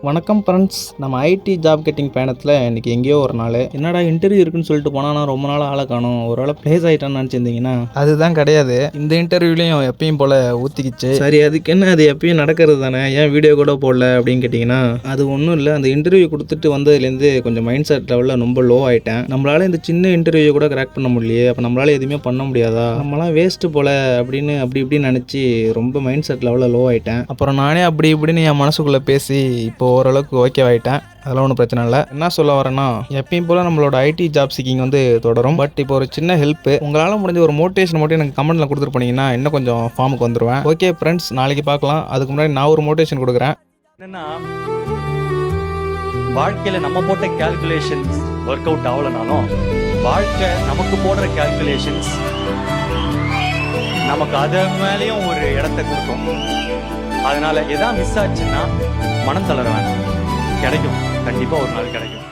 வணக்கம் ஃப்ரெண்ட்ஸ், நம்ம IT job getting பயணத்தில் இன்றைக்கி எங்கேயோ ஒரு நாள் என்னடா இன்டர்வியூ இருக்குன்னு சொல்லிட்டு போனால் நான் ரொம்ப நாள் ஆளை காணும், ஒரு வேளை ப்ளேஸ் ஆகிட்டான்னு நினச்சிருந்தீங்கன்னா அதுதான் கிடையாது. இந்த இன்டர்வியூலையும் எப்பயும் போல் ஊற்றிக்கிச்சு. சரி, அதுக்கு என்ன, அது எப்பயும் நடக்கிறது தானே, ஏன் வீடியோ கூட போடல அப்படின்னு கேட்டிங்கன்னா அது ஒன்றும் இல்லை. அந்த இன்டர்வியூ கொடுத்துட்டு வந்ததுலேருந்து கொஞ்சம் மைண்ட் செட் லெவலில் ரொம்ப லோ ஆகிட்டேன். நம்மளால் இந்த சின்ன இன்டர்வியூ கூட கிராக் பண்ண முடியலையே, அப்போ நம்மளால் எதுவுமே பண்ண முடியாதா, நம்மளாம் வேஸ்ட்டு போல் அப்படின்னு அப்படி இப்படின்னு நினச்சி ரொம்ப மைண்ட் செட் லெவலில் லோ ஆகிட்டேன். அப்புறம் நானே அப்படி இப்படின்னு என் மனசுக்குள்ளே பேசி இப்போ ஓரளவுக்கு ஓகே ஆகிட்டேன். அதெல்லாம் ஒன்றும் பிரச்சனை இல்லை. என்ன சொல்ல வரேன்னா, எப்பயும் போல் நம்மளோட ஐடி ஜாப் சீக்கிங் தொடரும். பட் இப்போ ஒரு சின்ன ஹெல்ப், உங்களால் முடிஞ்ச ஒரு மோட்டிவேஷன் மட்டும் எனக்கு கமெண்ட்டில் கொடுத்துட்டு போனீங்கன்னா இன்னும் கொஞ்சம் ஃபார்முக்கு வந்துடுவேன். ஓகே ஃப்ரெண்ட்ஸ், நாளைக்கு பார்க்கலாம். அதுக்கு முன்னாடி நான் ஒரு மோட்டிவேஷன் கொடுக்குறேன். என்னன்னா, வாழ்க்கையில் நம்ம போட்ட கேல்குலேஷன்ஸ் ஒர்க் அவுட் ஆகலனாலும் வாழ்க்கை நமக்கு போடுற கேல்குலேஷன்ஸ் நமக்கு அது மேலேயும் ஒரு இடத்தை கொடுக்கும். அதனால எதாவது மிஸ் ஆச்சுன்னா மனம் தளர வேண்டாம். கிடைக்கும், கண்டிப்பா ஒரு நாள் கிடைக்கும்.